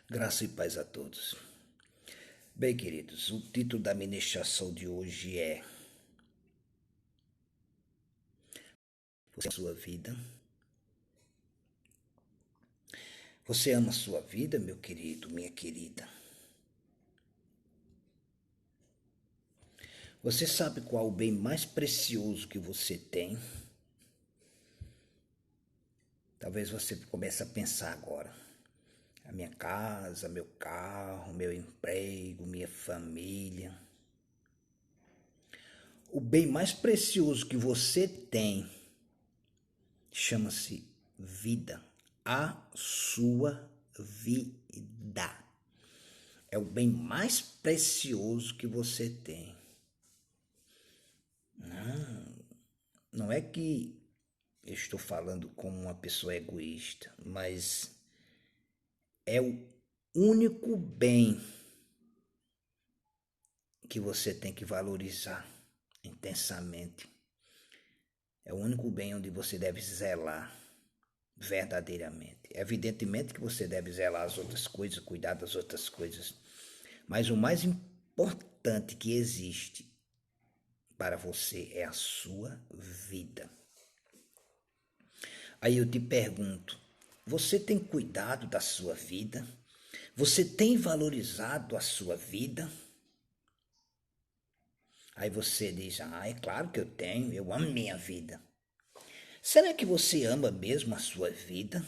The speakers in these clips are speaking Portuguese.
Graça e paz a todos. Bem, queridos, o título da ministração de hoje é Você ama a sua vida? Você ama a sua vida, meu querido, minha querida? Você sabe qual o bem mais precioso que você tem? Talvez você comece a pensar agora. A minha casa, meu carro, meu emprego, minha família. O bem mais precioso que você tem chama-se vida. A sua vida. É o bem mais precioso que você tem. Não é que eu estou falando como uma pessoa egoísta, mas é o único bem que você tem que valorizar intensamente. É o único bem onde você deve zelar verdadeiramente. Evidentemente que você deve zelar as outras coisas, cuidar das outras coisas, mas o mais importante que existe para você é a sua vida. Aí eu te pergunto, você tem cuidado da sua vida? Você tem valorizado a sua vida? Aí você diz, é claro que eu tenho, eu amo minha vida. Será que você ama mesmo a sua vida?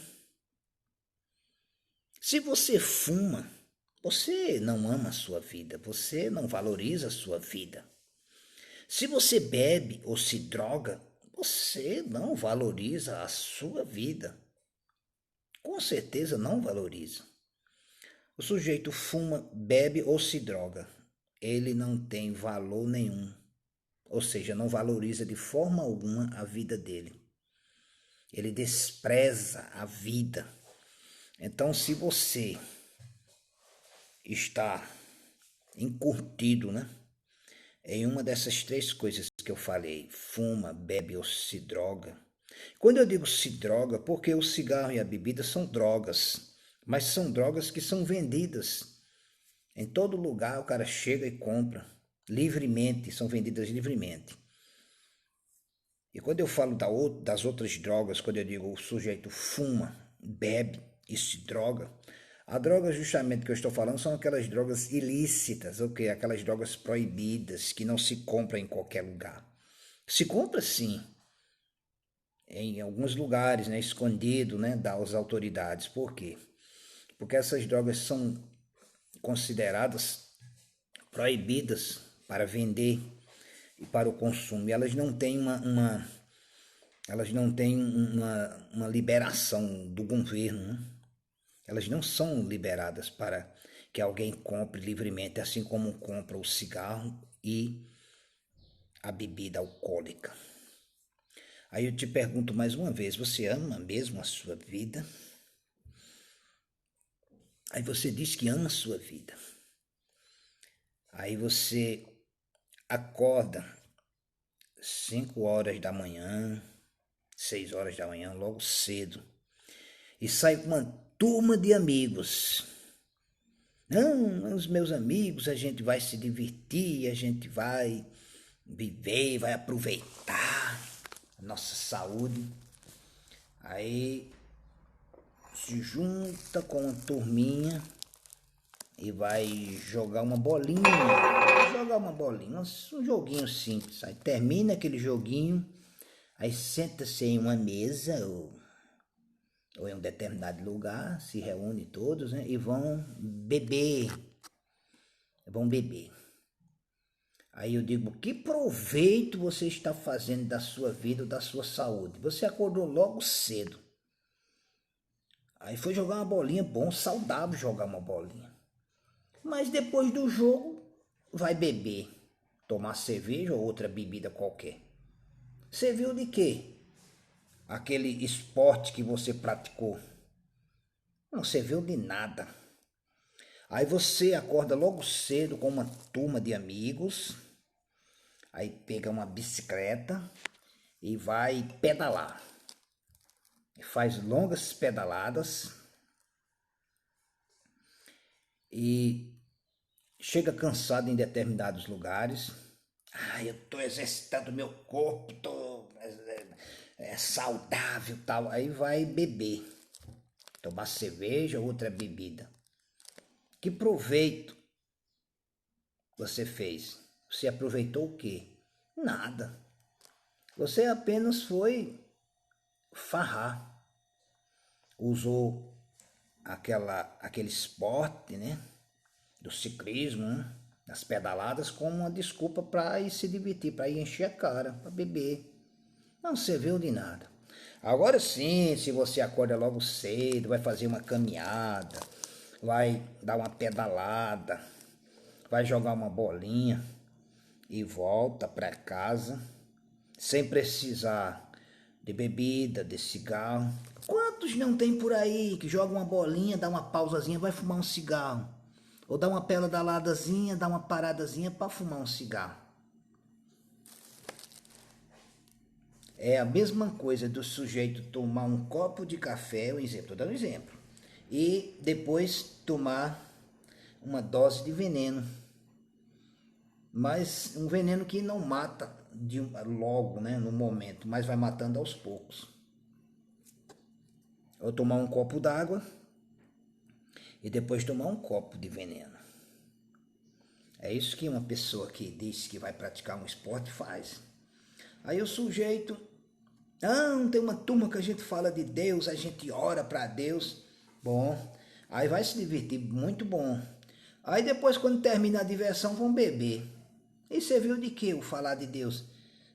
Se você fuma, você não ama a sua vida, você não valoriza a sua vida. Se você bebe ou se droga, você não valoriza a sua vida. Com certeza não valoriza. O sujeito fuma, bebe ou se droga. Ele não tem valor nenhum. Ou seja, não valoriza de forma alguma a vida dele. Ele despreza a vida. Então, se você está encurtido, em uma dessas três coisas que eu falei, fuma, bebe ou se droga. Quando eu digo se droga, porque o cigarro e a bebida são drogas, mas são drogas que são vendidas. Em todo lugar o cara chega e compra livremente, são vendidas livremente. E quando eu falo das outras drogas, quando eu digo o sujeito fuma, bebe e se droga, a droga justamente que eu estou falando são aquelas drogas ilícitas, ok? Aquelas drogas proibidas que não se compra em qualquer lugar. Se compra sim, em alguns lugares, escondido, das autoridades. Por quê? Porque essas drogas são consideradas proibidas para vender e para o consumo. E elas não têm uma liberação do governo, Elas não são liberadas para que alguém compre livremente, assim como compra o cigarro e a bebida alcoólica. Aí eu te pergunto mais uma vez, você ama mesmo a sua vida? Aí você diz que ama a sua vida. Aí você acorda 5 horas da manhã, 6 horas da manhã, logo cedo, e sai com uma turma de amigos. Não, os meus amigos, a gente vai se divertir, a gente vai viver, vai aproveitar a nossa saúde. Aí se junta com uma turminha e vai jogar uma bolinha. Um joguinho simples. Aí termina aquele joguinho, aí senta-se em uma mesa ou em um determinado lugar, se reúne todos, e vão beber. Aí eu digo, que proveito você está fazendo da sua vida ou da sua saúde? Você acordou logo cedo. Aí foi jogar uma bolinha, bom, saudável jogar uma bolinha. Mas depois do jogo, vai beber, tomar cerveja ou outra bebida qualquer. Serviu de quê? Aquele esporte que você praticou. Não serviu de nada. Aí você acorda logo cedo com uma turma de amigos, aí pega uma bicicleta e vai pedalar. Faz longas pedaladas e chega cansado em determinados lugares. Eu estou exercitando meu corpo, estou saudável e tal. Aí vai beber, tomar cerveja ou outra bebida. Que proveito você fez? Você aproveitou o quê? Nada. Você apenas foi farrar. Usou aquele esporte, né? Do ciclismo, né? Das pedaladas, como uma desculpa para ir se divertir, para ir encher a cara, para beber. Não serviu de nada. Agora sim, se você acorda logo cedo, vai fazer uma caminhada, vai dar uma pedalada, vai jogar uma bolinha e volta para casa sem precisar de bebida, de cigarro. Quantos não tem por aí que joga uma bolinha, dá uma pausazinha, vai fumar um cigarro? Ou dá uma pedaladazinha, dá uma paradazinha para fumar um cigarro? É a mesma coisa do sujeito tomar um copo de café, estou dando um exemplo, e depois tomar uma dose de veneno. Mas um veneno que não mata logo, né, no momento, mas vai matando aos poucos. Ou tomar um copo d'água e depois tomar um copo de veneno. É isso que uma pessoa que diz que vai praticar um esporte faz. Aí o sujeito, não tem uma turma que a gente fala de Deus, a gente ora para Deus. Bom, aí vai se divertir, muito bom. Aí depois, quando termina a diversão, vão beber. E serviu de quê o falar de Deus?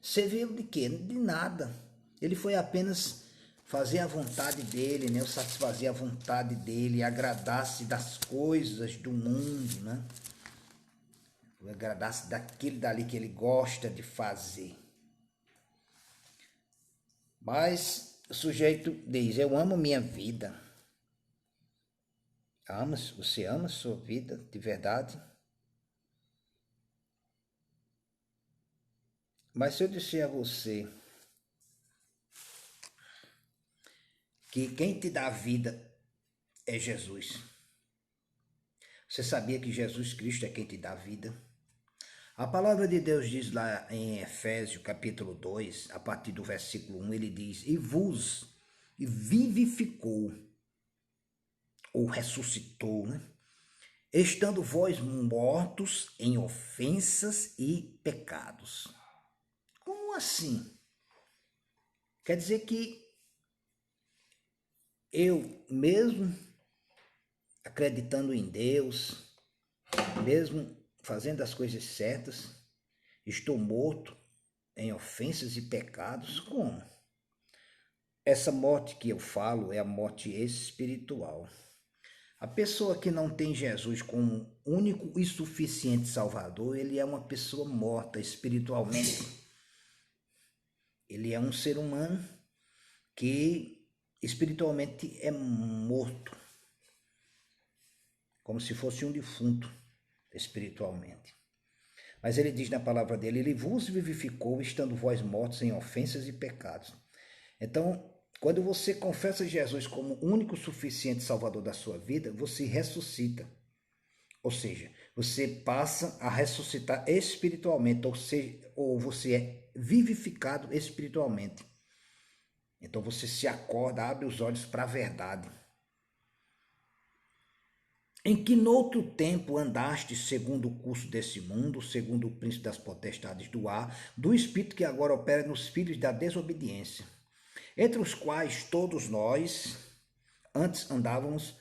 Serviu de quê? De nada. Ele foi apenas fazer a vontade dele, né? Satisfazer a vontade dele, agradar-se das coisas do mundo, né? Agradar-se daquilo dali que ele gosta de fazer. Mas o sujeito diz, eu amo minha vida. Você ama sua vida de verdade? Mas se eu disser a você que quem te dá a vida é Jesus. Você sabia que Jesus Cristo é quem te dá a vida? A palavra de Deus diz lá em Efésios capítulo 2, a partir do versículo 1, ele diz, e vos vivificou, ou ressuscitou, né? Estando vós mortos em ofensas e pecados. Como assim? Quer dizer que eu, mesmo acreditando em Deus, mesmo fazendo as coisas certas, estou morto em ofensas e pecados? Como? Essa morte que eu falo é a morte espiritual. A pessoa que não tem Jesus como único e suficiente Salvador, ele é uma pessoa morta espiritualmente. Ele é um ser humano que espiritualmente é morto, como se fosse um defunto espiritualmente. Mas ele diz na palavra dele, ele vos vivificou, estando vós mortos em ofensas e pecados. Então, quando você confessa Jesus como único suficiente Salvador da sua vida, você ressuscita. Ou seja, você passa a ressuscitar espiritualmente, ou você é vivificado espiritualmente. Então você se acorda, abre os olhos para a verdade. Em que noutro tempo andaste segundo o curso desse mundo, segundo o príncipe das potestades do ar, do espírito que agora opera nos filhos da desobediência, entre os quais todos nós antes andávamos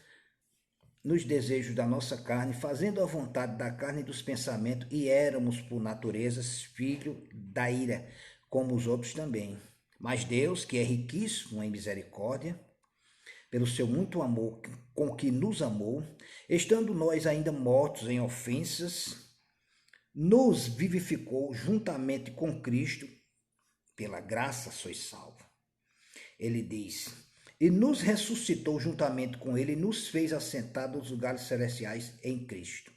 nos desejos da nossa carne, fazendo a vontade da carne e dos pensamentos, e éramos por natureza filhos da ira, como os outros também. Mas Deus, que é riquíssimo em misericórdia, pelo seu muito amor com que nos amou, estando nós ainda mortos em ofensas, nos vivificou juntamente com Cristo, pela graça sois salvos. Ele diz, e nos ressuscitou juntamente com ele e nos fez assentar nos lugares celestiais em Cristo.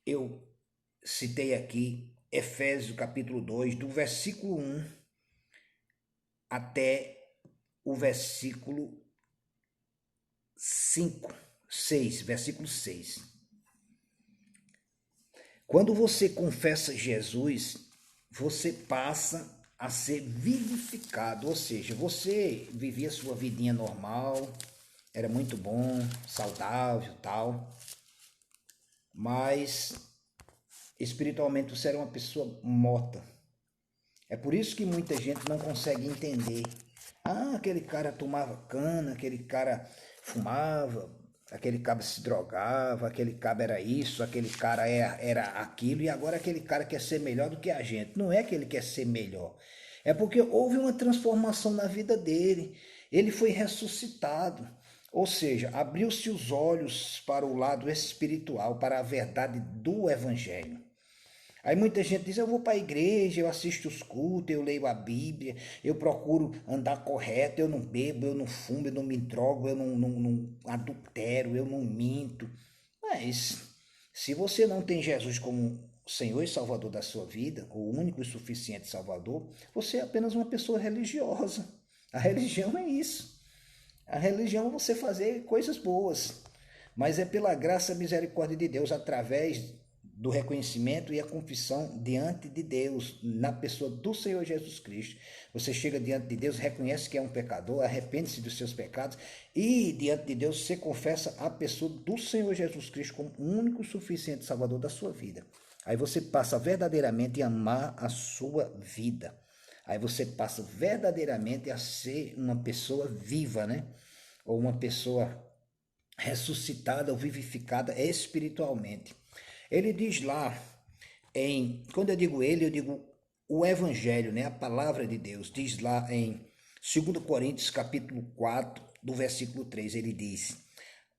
Eu citei aqui Efésios capítulo 2, do versículo 1 até o versículo 5, 6, versículo 6. Quando você confessa Jesus, você passa a ser vivificado, ou seja, você vivia sua vidinha normal, era muito bom, saudável, tal, mas espiritualmente você era uma pessoa morta. É por isso que muita gente não consegue entender. Ah, aquele cara tomava cana, aquele cara fumava, aquele cara se drogava, aquele cara era isso, aquele cara era aquilo, e agora aquele cara quer ser melhor do que a gente. Não é que ele quer ser melhor, é porque houve uma transformação na vida dele. Ele foi ressuscitado, ou seja, abriu-se os olhos para o lado espiritual, para a verdade do Evangelho. Aí muita gente diz, eu vou para a igreja, eu assisto os cultos, eu leio a Bíblia, eu procuro andar correto, eu não bebo, eu não fumo, eu não me drogo, eu não adultero, eu não minto. Mas se você não tem Jesus como Senhor e Salvador da sua vida, o único e suficiente Salvador, você é apenas uma pessoa religiosa. A religião é isso. A religião é você fazer coisas boas, mas é pela graça e misericórdia de Deus, através do reconhecimento e a confissão diante de Deus, na pessoa do Senhor Jesus Cristo. Você chega diante de Deus, reconhece que é um pecador, arrepende-se dos seus pecados e diante de Deus você confessa a pessoa do Senhor Jesus Cristo como o único e suficiente Salvador da sua vida. Aí você passa verdadeiramente a amar a sua vida. Aí você passa verdadeiramente a ser uma pessoa viva, né? Ou uma pessoa ressuscitada ou vivificada espiritualmente. Ele diz lá, quando eu digo ele, eu digo o Evangelho, né? A palavra de Deus, diz lá em 2 Coríntios capítulo 4, do versículo 3, ele diz,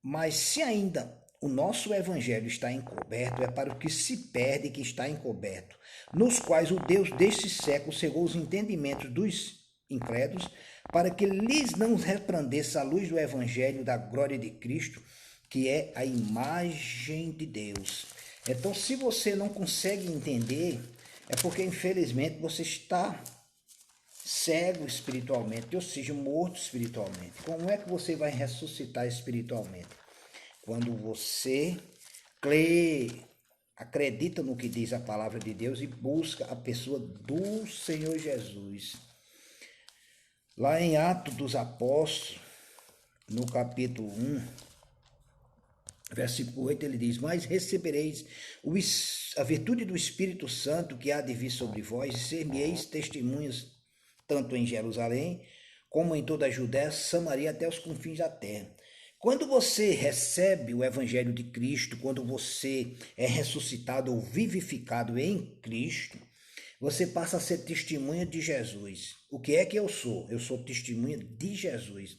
mas se ainda o nosso Evangelho está encoberto, é para o que se perde que está encoberto, nos quais o Deus deste século cegou os entendimentos dos incrédulos, para que lhes não resplandeça a luz do Evangelho da glória de Cristo, que é a imagem de Deus. Então, se você não consegue entender, é porque, infelizmente, você está cego espiritualmente, ou seja, morto espiritualmente. Como é que você vai ressuscitar espiritualmente? Quando você crê, acredita no que diz a palavra de Deus e busca a pessoa do Senhor Jesus. Lá em Atos dos Apóstolos, no capítulo 1, versículo 8, ele diz, mas recebereis a virtude do Espírito Santo que há de vir sobre vós e ser-me-eis testemunhas tanto em Jerusalém como em toda a Judéia, Samaria, até os confins da terra. Quando você recebe o Evangelho de Cristo, quando você é ressuscitado ou vivificado em Cristo, você passa a ser testemunha de Jesus. O que é que eu sou? Eu sou testemunha de Jesus.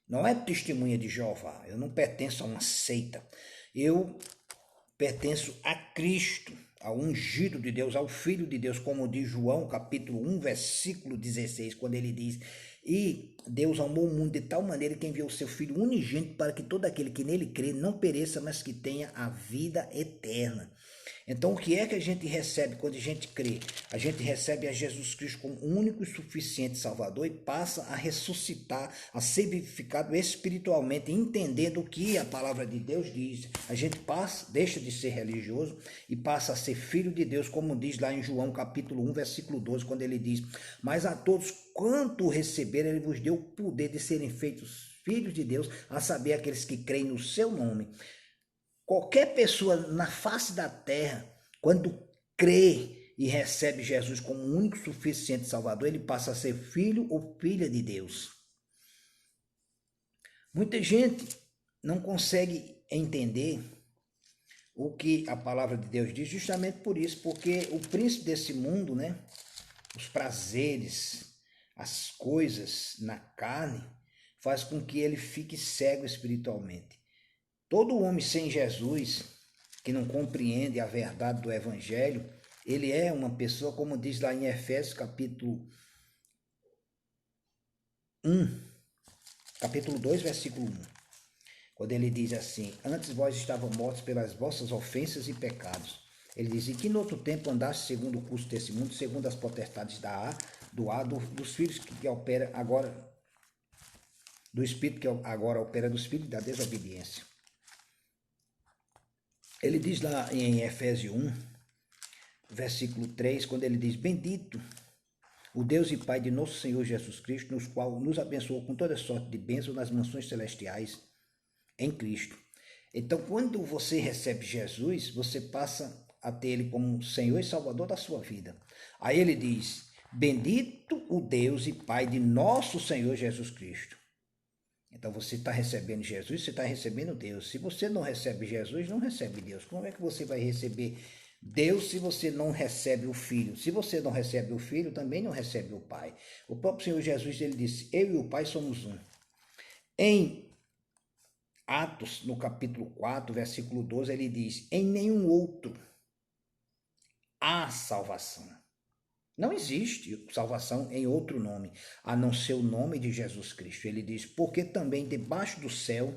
Não é testemunha de Jeová. Eu não pertenço a uma seita. Eu pertenço a Cristo, ao ungido de Deus, ao Filho de Deus, como diz João, capítulo 1, versículo 16, quando ele diz, e Deus amou o mundo de tal maneira que enviou o seu Filho unigênito para que todo aquele que nele crê não pereça, mas que tenha a vida eterna. Então, o que é que a gente recebe quando a gente crê? A gente recebe a Jesus Cristo como o único e suficiente Salvador e passa a ressuscitar, a ser vivificado espiritualmente, entendendo o que a palavra de Deus diz. A gente deixa de ser religioso e passa a ser filho de Deus, como diz lá em João capítulo 1, versículo 12, quando ele diz, mas a todos quanto receberam, ele vos deu o poder de serem feitos filhos de Deus, a saber, aqueles que creem no seu nome. Qualquer pessoa na face da terra, quando crê e recebe Jesus como o único suficiente Salvador, ele passa a ser filho ou filha de Deus. Muita gente não consegue entender o que a palavra de Deus diz, justamente por isso, porque o príncipe desse mundo, né, os prazeres, as coisas na carne, faz com que ele fique cego espiritualmente. Todo homem sem Jesus, que não compreende a verdade do Evangelho, ele é uma pessoa, como diz lá em Efésios capítulo 2, versículo 1. Quando ele diz assim, antes vós estavam mortos pelas vossas ofensas e pecados. Ele diz, e que no outro tempo andaste segundo o curso desse mundo, segundo as potestades dos filhos que opera agora, do espírito que agora opera dos filhos da desobediência. Ele diz lá em Efésios 1, versículo 3, quando ele diz: Bendito o Deus e Pai de nosso Senhor Jesus Cristo, nos qual nos abençoou com toda sorte de bênção nas mansões celestiais em Cristo. Então, quando você recebe Jesus, você passa a ter Ele como Senhor e Salvador da sua vida. Aí ele diz: Bendito o Deus e Pai de nosso Senhor Jesus Cristo. Então você está recebendo Jesus, você está recebendo Deus. Se você não recebe Jesus, não recebe Deus. Como é que você vai receber Deus se você não recebe o Filho? Se você não recebe o Filho, também não recebe o Pai. O próprio Senhor Jesus, ele disse: Eu e o Pai somos um. Em Atos, no capítulo 4, versículo 12, ele diz: Em nenhum outro há salvação. Não existe salvação em outro nome, a não ser o nome de Jesus Cristo. Ele diz: Porque também debaixo do céu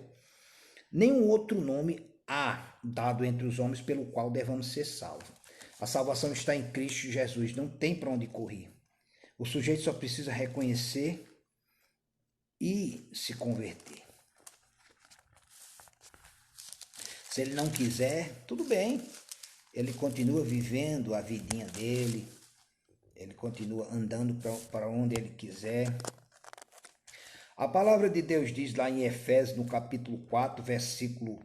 nenhum outro nome há dado entre os homens pelo qual devamos ser salvos. A salvação está em Cristo Jesus, não tem para onde correr. O sujeito só precisa reconhecer e se converter. Se ele não quiser, tudo bem. Ele continua vivendo a vidinha dele, ele continua andando para onde ele quiser. A palavra de Deus diz lá em Efésios, no capítulo 4, versículo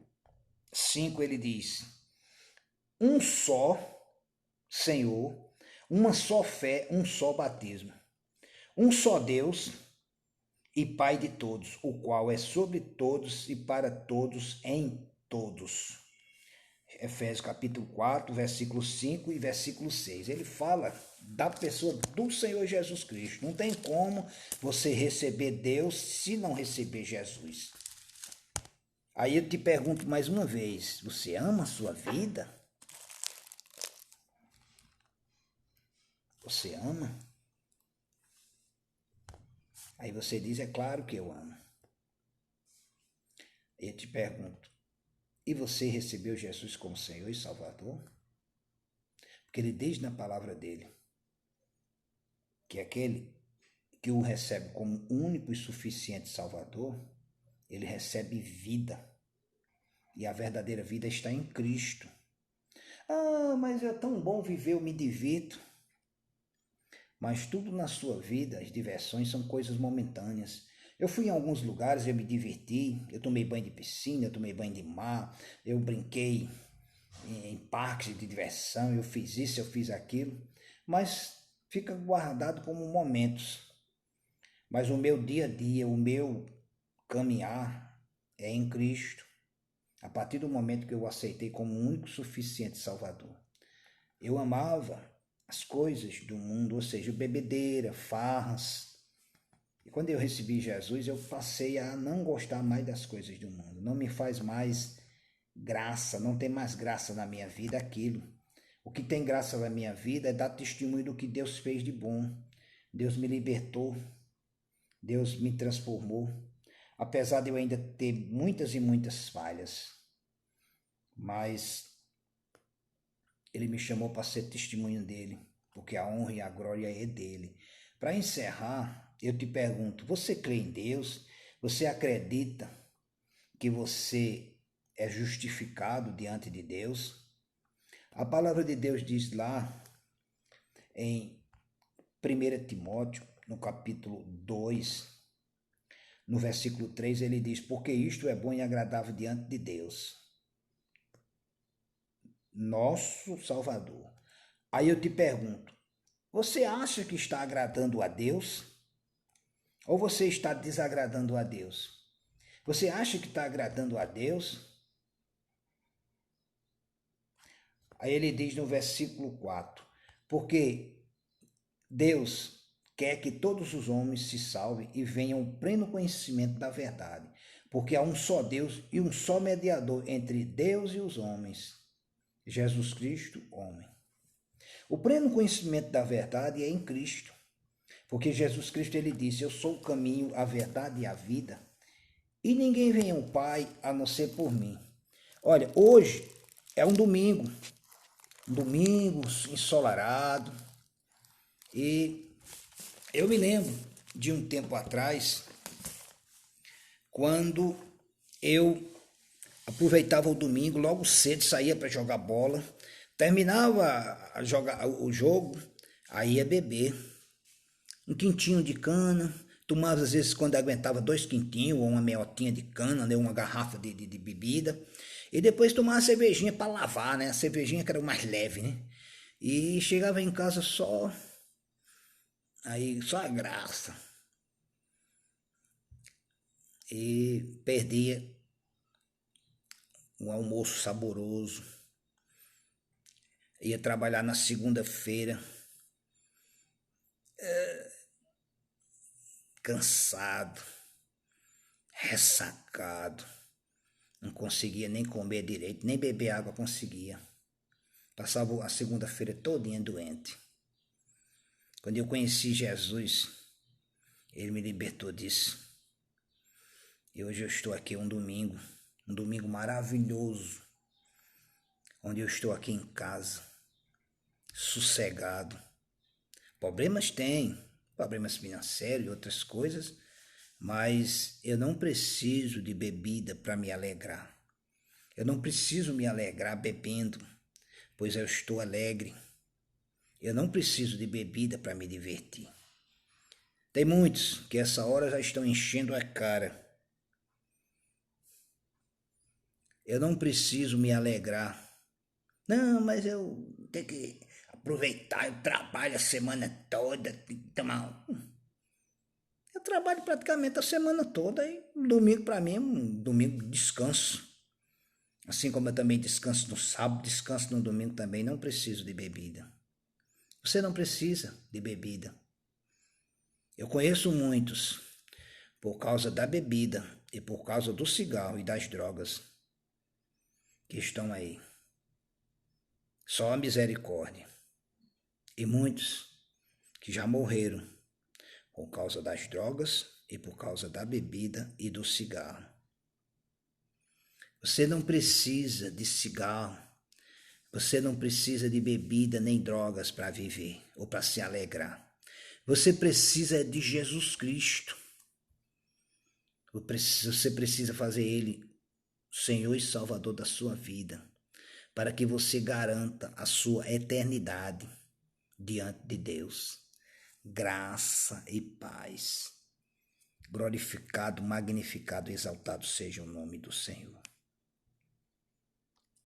5, ele diz: Um só Senhor, uma só fé, um só batismo. Um só Deus e Pai de todos, o qual é sobre todos e para todos em todos. Efésios capítulo 4, versículo 5 e versículo 6. Ele fala da pessoa do Senhor Jesus Cristo. Não tem como você receber Deus se não receber Jesus. Aí eu te pergunto mais uma vez: você ama a sua vida? Você ama? Aí você diz: é claro que eu amo. Eu te pergunto: e você recebeu Jesus como Senhor e Salvador? Porque ele diz na palavra dele que aquele que o recebe como único e suficiente Salvador, ele recebe vida. E a verdadeira vida está em Cristo. Ah, mas é tão bom viver, eu me divirto. Mas tudo na sua vida, as diversões são coisas momentâneas. Eu fui em alguns lugares, eu me diverti, eu tomei banho de piscina, eu tomei banho de mar, eu brinquei em parques de diversão, eu fiz isso, eu fiz aquilo, mas fica guardado como momentos. Mas o meu dia a dia, o meu caminhar é em Cristo. A partir do momento que eu o aceitei como o único suficiente Salvador. Eu amava as coisas do mundo, ou seja, bebedeira, farras. E quando eu recebi Jesus, eu passei a não gostar mais das coisas do mundo. Não me faz mais graça, não tem mais graça na minha vida aquilo. O que tem graça na minha vida é dar testemunho do que Deus fez de bom. Deus me libertou, Deus me transformou. Apesar de eu ainda ter muitas e muitas falhas, mas ele me chamou para ser testemunho dele, porque a honra e a glória é dele. Para encerrar, eu te pergunto: você crê em Deus? Você acredita que você é justificado diante de Deus? A palavra de Deus diz lá em 1 Timóteo, no capítulo 2, no versículo 3, ele diz: porque isto é bom e agradável diante de Deus, nosso Salvador. Aí eu te pergunto: você acha que está agradando a Deus? Ou você está desagradando a Deus? Você acha que está agradando a Deus? Aí ele diz no versículo 4: porque Deus quer que todos os homens se salvem e venham ao pleno conhecimento da verdade. Porque há um só Deus e um só mediador entre Deus e os homens, Jesus Cristo, homem. O pleno conhecimento da verdade é em Cristo. Porque Jesus Cristo, ele disse: eu sou o caminho, a verdade e a vida. E ninguém vem ao Pai a não ser por mim. Olha, hoje é um domingo ensolarado. E eu me lembro de um tempo atrás, quando eu aproveitava o domingo, logo cedo saía para jogar bola, terminava a jogar o jogo, aí ia beber. Um quintinho de cana, tomava às vezes quando aguentava 2 quintinhos ou uma meiotinha de cana, né, uma garrafa de bebida, e depois tomava uma cervejinha para lavar, né, a cervejinha que era o mais leve, né, e chegava em casa só a graça, e perdia um almoço saboroso, ia trabalhar na segunda-feira, cansado, ressacado, não conseguia nem comer direito, nem beber água conseguia. Passava a segunda-feira todinha doente. Quando eu conheci Jesus, ele me libertou disso. E hoje eu estou aqui um domingo maravilhoso, onde eu estou aqui em casa, sossegado. Problemas tem, problemas financeiros e outras coisas, mas eu não preciso de bebida para me alegrar. Eu não preciso me alegrar bebendo, pois eu estou alegre. Eu não preciso de bebida para me divertir. Tem muitos que essa hora já estão enchendo a cara. Eu não preciso me alegrar. Não, mas eu tenho que aproveitar, eu trabalho a semana toda, tem que tomar. Eu trabalho praticamente a semana toda e domingo para mim é um domingo de descanso. Assim como eu também descanso no sábado, descanso no domingo também, não preciso de bebida. Você não precisa de bebida. Eu conheço muitos, por causa da bebida e por causa do cigarro e das drogas, que estão aí. Só a misericórdia. E muitos que já morreram por causa das drogas e por causa da bebida e do cigarro. Você não precisa de cigarro, você não precisa de bebida nem drogas para viver ou para se alegrar. Você precisa de Jesus Cristo. Você precisa fazer Ele Senhor e Salvador da sua vida, para que você garanta a sua eternidade diante de Deus. Graça e paz. Glorificado, magnificado, exaltado seja o nome do Senhor.